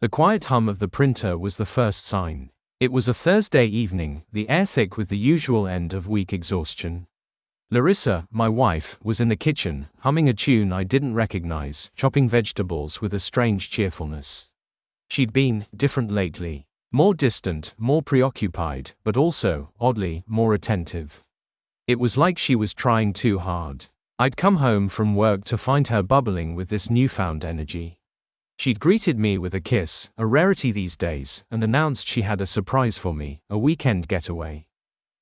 The quiet hum of the printer was the first sign. It was a Thursday evening, the air thick with the usual end-of-week exhaustion. Larissa, my wife, was in the kitchen, humming a tune I didn't recognize, chopping vegetables with a strange cheerfulness. She'd been different lately. More distant, more preoccupied, but also, oddly, more attentive. It was like she was trying too hard. I'd come home from work to find her bubbling with this newfound energy. She'd greeted me with a kiss, a rarity these days, and announced she had a surprise for me, a weekend getaway.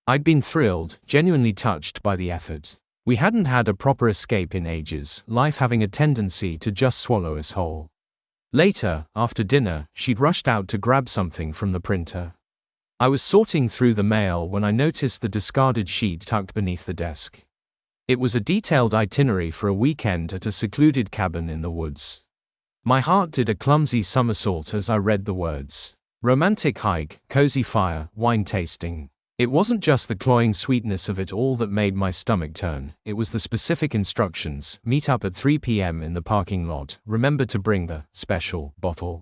I'd been thrilled, genuinely touched by the effort. We hadn't had a proper escape in ages, life having a tendency to just swallow us whole. Later, after dinner, she'd rushed out to grab something from the printer. I was sorting through the mail when I noticed the discarded sheet tucked beneath the desk. It was a detailed itinerary for a weekend at a secluded cabin in the woods. My heart did a clumsy somersault as I read the words. Romantic hike, cozy fire, wine tasting. It wasn't just the cloying sweetness of it all that made my stomach turn, it was the specific instructions: meet up at 3 p.m. in the parking lot, remember to bring the special bottle.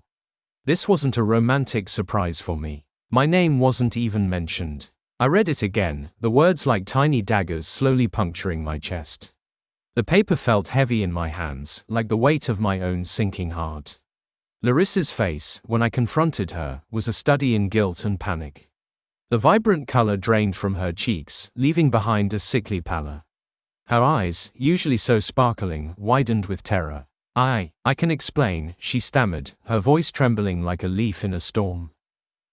This wasn't a romantic surprise for me. My name wasn't even mentioned. I read it again, the words like tiny daggers slowly puncturing my chest. The paper felt heavy in my hands, like the weight of my own sinking heart. Larissa's face, when I confronted her, was a study in guilt and panic. The vibrant color drained from her cheeks, leaving behind a sickly pallor. Her eyes, usually so sparkling, widened with terror. I can explain, she stammered, her voice trembling like a leaf in a storm.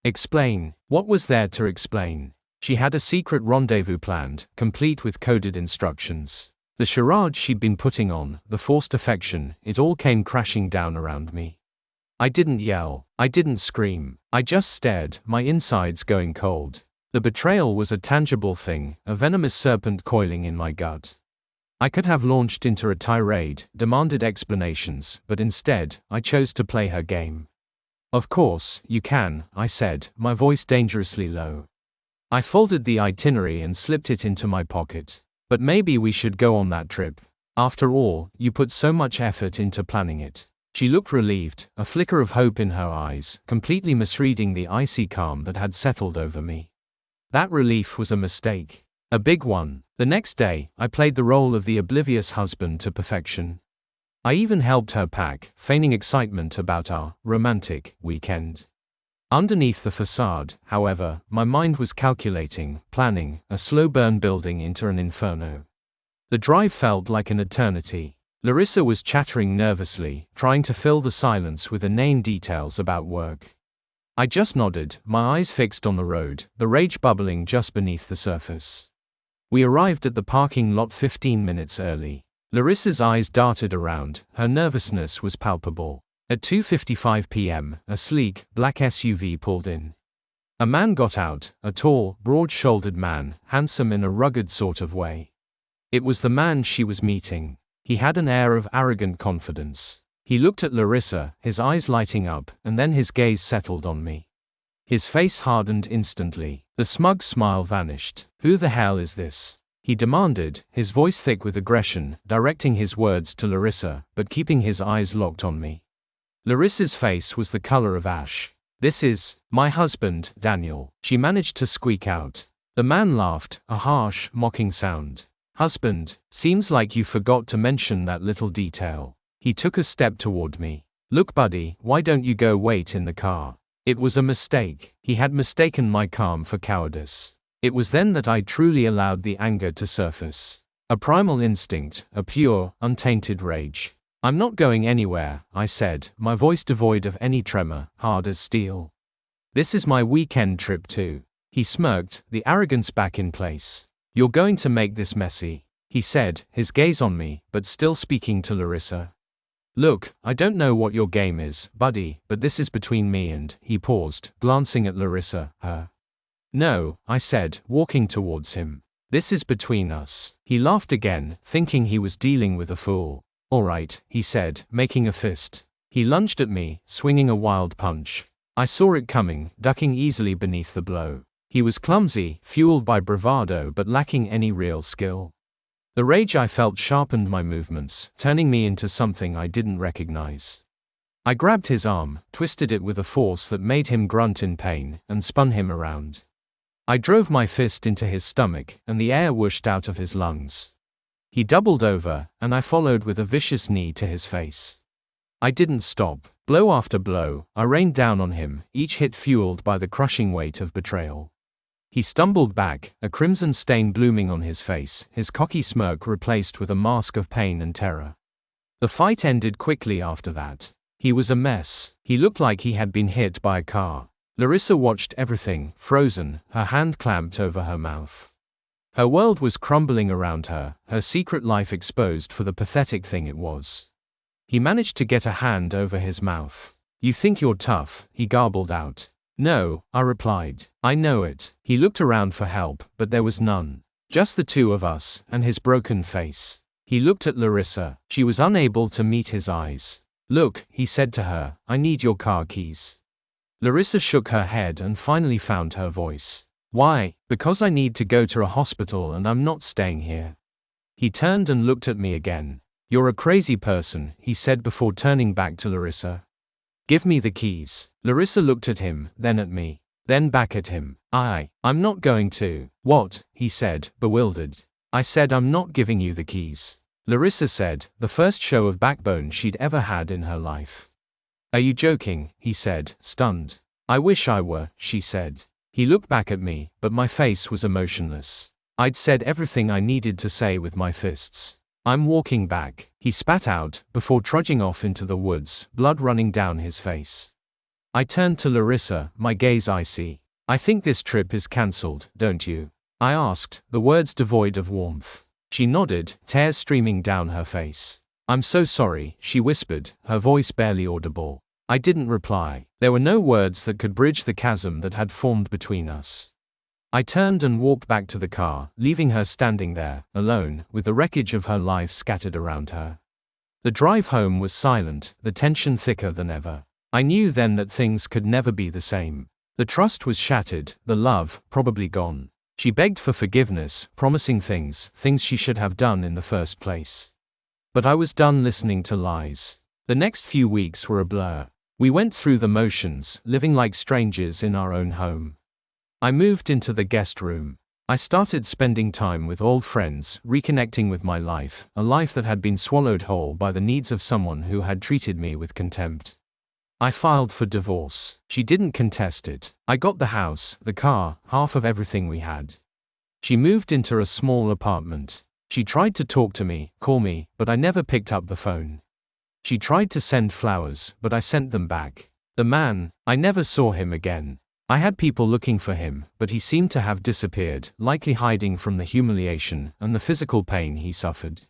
Explain? What was there to explain? She had a secret rendezvous planned, complete with coded instructions. The charade she'd been putting on, the forced affection, it all came crashing down around me. I didn't yell, I didn't scream, I just stared, my insides going cold. The betrayal was a tangible thing, a venomous serpent coiling in my gut. I could have launched into a tirade, demanded explanations, but instead, I chose to play her game. Of course, you can, I said, my voice dangerously low. I folded the itinerary and slipped it into my pocket. But maybe we should go on that trip. After all, you put so much effort into planning it. She looked relieved, a flicker of hope in her eyes, completely misreading the icy calm that had settled over me. That relief was a mistake. A big one. The next day, I played the role of the oblivious husband to perfection. I even helped her pack, feigning excitement about our romantic weekend. Underneath the facade, however, my mind was calculating, planning, a slow burn building into an inferno. The drive felt like an eternity. Larissa was chattering nervously, trying to fill the silence with inane details about work. I just nodded, my eyes fixed on the road, the rage bubbling just beneath the surface. We arrived at the parking lot 15 minutes early. Larissa's eyes darted around, her nervousness was palpable. At 2:55 p.m., a sleek, black SUV pulled in. A man got out, a tall, broad-shouldered man, handsome in a rugged sort of way. It was the man she was meeting. He had an air of arrogant confidence. He looked at Larissa, his eyes lighting up, and then his gaze settled on me. His face hardened instantly. The smug smile vanished. "Who the hell is this?" he demanded, his voice thick with aggression, directing his words to Larissa, but keeping his eyes locked on me. Larissa's face was the color of ash. "This is my husband, Daniel," she managed to squeak out. The man laughed, a harsh, mocking sound. "Husband, seems like you forgot to mention that little detail." He took a step toward me. "Look, buddy, why don't you go wait in the car?" It was a mistake. He had mistaken my calm for cowardice. It was then that I truly allowed the anger to surface. A primal instinct, a pure, untainted rage. "I'm not going anywhere," I said, my voice devoid of any tremor, hard as steel. "This is my weekend trip too." He smirked, the arrogance back in place. "You're going to make this messy," he said, his gaze on me, but still speaking to Larissa. "Look, I don't know what your game is, buddy, but this is between me and," he paused, glancing at Larissa, her. "No," I said, walking towards him. "This is between us." He laughed again, thinking he was dealing with a fool. "All right," he said, making a fist. He lunged at me, swinging a wild punch. I saw it coming, ducking easily beneath the blow. He was clumsy, fueled by bravado but lacking any real skill. The rage I felt sharpened my movements, turning me into something I didn't recognize. I grabbed his arm, twisted it with a force that made him grunt in pain, and spun him around. I drove my fist into his stomach, and the air whooshed out of his lungs. He doubled over, and I followed with a vicious knee to his face. I didn't stop. Blow after blow, I rained down on him, each hit fueled by the crushing weight of betrayal. He stumbled back, a crimson stain blooming on his face, his cocky smirk replaced with a mask of pain and terror. The fight ended quickly after that. He was a mess. He looked like he had been hit by a car. Larissa watched everything, frozen, her hand clamped over her mouth. Her world was crumbling around her, her secret life exposed for the pathetic thing it was. He managed to get a hand over his mouth. "You think you're tough," he garbled out. "No," I replied. "I know it." He looked around for help, but there was none. Just the two of us, and his broken face. He looked at Larissa. She was unable to meet his eyes. "Look," he said to her, "I need your car keys." Larissa shook her head and finally found her voice. "Why?" "Because I need to go to a hospital and I'm not staying here." He turned and looked at me again. "You're a crazy person," he said before turning back to Larissa. "Give me the keys." Larissa looked at him, then at me, then back at him. I'm not going to." "What?" he said, bewildered. I said, "I'm not giving you the keys." Larissa said, the first show of backbone she'd ever had in her life. "Are you joking?" he said, stunned. "I wish I were," she said. He looked back at me, but my face was emotionless. I'd said everything I needed to say with my fists. "I'm walking back," he spat out, before trudging off into the woods, blood running down his face. I turned to Larissa, my gaze icy. "I think this trip is cancelled, don't you?" I asked, the words devoid of warmth. She nodded, tears streaming down her face. "I'm so sorry," she whispered, her voice barely audible. I didn't reply. There were no words that could bridge the chasm that had formed between us. I turned and walked back to the car, leaving her standing there, alone, with the wreckage of her life scattered around her. The drive home was silent, the tension thicker than ever. I knew then that things could never be the same. The trust was shattered, the love, probably gone. She begged for forgiveness, promising things she should have done in the first place. But I was done listening to lies. The next few weeks were a blur. We went through the motions, living like strangers in our own home. I moved into the guest room. I started spending time with old friends, reconnecting with my life, a life that had been swallowed whole by the needs of someone who had treated me with contempt. I filed for divorce. She didn't contest it. I got the house, the car, half of everything we had. She moved into a small apartment. She tried to talk to me, call me, but I never picked up the phone. She tried to send flowers, but I sent them back. The man, I never saw him again. I had people looking for him, but he seemed to have disappeared, likely hiding from the humiliation and the physical pain he suffered.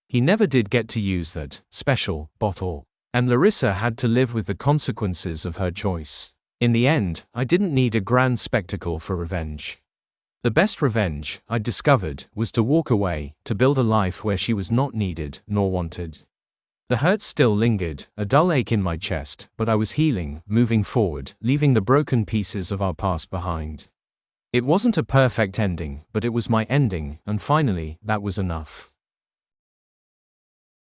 He never did get to use that special bottle, and Larissa had to live with the consequences of her choice. In the end, I didn't need a grand spectacle for revenge. The best revenge, I discovered, was to walk away, to build a life where she was not needed nor wanted. The hurt still lingered, a dull ache in my chest, but I was healing, moving forward, leaving the broken pieces of our past behind. It wasn't a perfect ending, but it was my ending, and finally, that was enough.